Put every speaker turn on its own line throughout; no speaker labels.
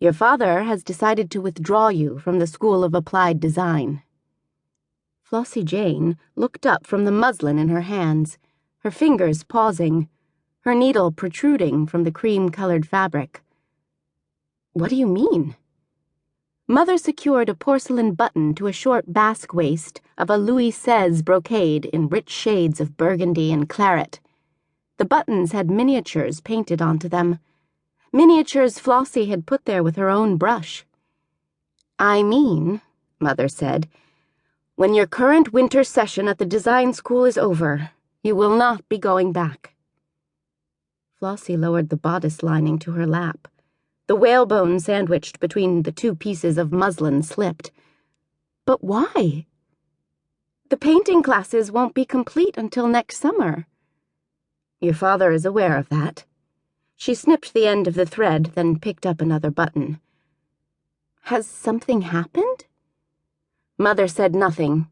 Your father has decided to withdraw you from the School of Applied Design." Flossie Jayne looked up from the muslin in her hands, her fingers pausing, her needle protruding from the cream-colored fabric. "What do you mean?" Mother secured a porcelain button to a short basque waist of a Louis XVI brocade in rich shades of burgundy and claret. The buttons had miniatures painted onto them, miniatures Flossie had put there with her own brush. "I mean," Mother said, "when your current winter session at the design school is over, you will not be going back." Flossie lowered the bodice lining to her lap. The whalebone sandwiched between the two pieces of muslin slipped. "But why?" "The painting classes won't be complete until next summer." "Your father is aware of that." She snipped the end of the thread, then picked up another button. "Has something happened?" Mother said nothing.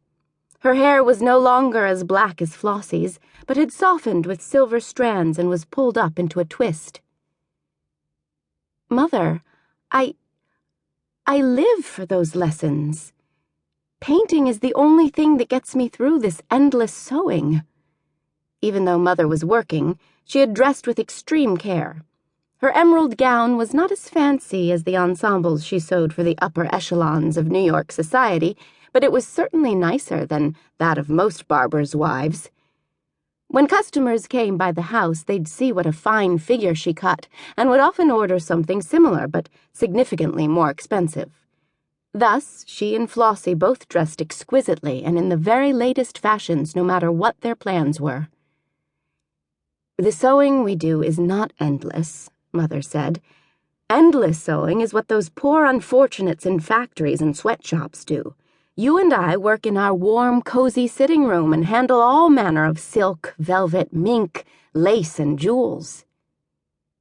Her hair was no longer as black as Flossie's, but had softened with silver strands and was pulled up into a twist. "Mother, I live for those lessons. Painting is the only thing that gets me through this endless sewing." Even though Mother was working, she had dressed with extreme care. Her emerald gown was not as fancy as the ensembles she sewed for the upper echelons of New York society, but it was certainly nicer than that of most barbers' wives. When customers came by the house, they'd see what a fine figure she cut, and would often order something similar, but significantly more expensive. Thus, she and Flossie both dressed exquisitely and in the very latest fashions, no matter what their plans were. "The sewing we do is not endless," Mother said. "Endless sewing is what those poor unfortunates in factories and sweatshops do. You and I work in our warm, cozy sitting room and handle all manner of silk, velvet, mink, lace, and jewels.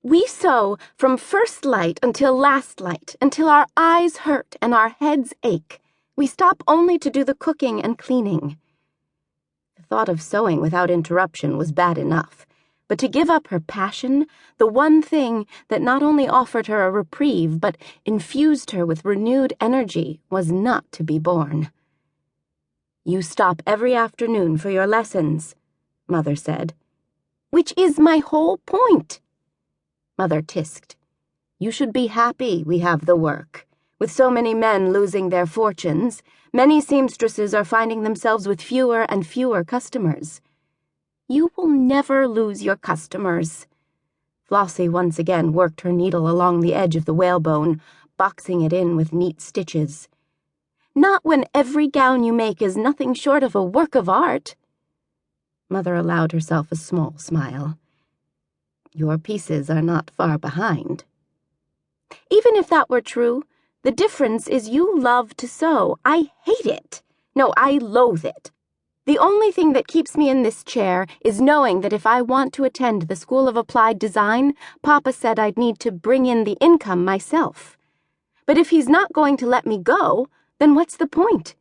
We sew from first light until last light, until our eyes hurt and our heads ache. We stop only to do the cooking and cleaning." The thought of sewing without interruption was bad enough, but to give up her passion, the one thing that not only offered her a reprieve but infused her with renewed energy, was not to be borne. "You stop every afternoon for your lessons," Mother said. "Which is my whole point." Mother tisked. "You should be happy we have the work. With so many men losing their fortunes, many seamstresses are finding themselves with fewer and fewer customers." "You will never lose your customers." Flossie once again worked her needle along the edge of the whalebone, boxing it in with neat stitches. "Not when every gown you make is nothing short of a work of art." Mother allowed herself a small smile. "Your pieces are not far behind." "Even if that were true, the difference is you love to sew. I hate it. No, I loathe it. The only thing that keeps me in this chair is knowing that if I want to attend the School of Applied Design, Papa said I'd need to bring in the income myself. But if he's not going to let me go, then what's the point?"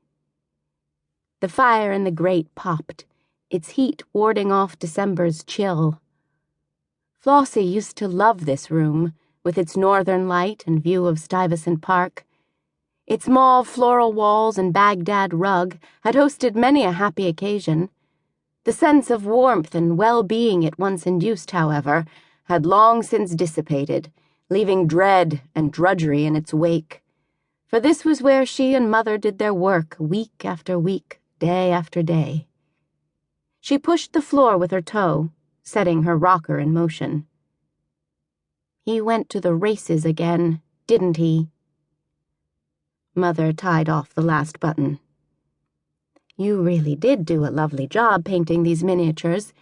The fire in the grate popped, its heat warding off December's chill. Flossie used to love this room, with its northern light and view of Stuyvesant Park. Its mauve floral walls and Baghdad rug had hosted many a happy occasion. The sense of warmth and well-being it once induced, however, had long since dissipated, leaving dread and drudgery in its wake. For this was where she and Mother did their work week after week, day after day. She pushed the floor with her toe, setting her rocker in motion. "He went to the races again, didn't he?" Mother tied off the last button. "You really did do a lovely job painting these miniatures.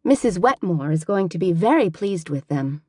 Mrs. Wetmore is going to be very pleased with them."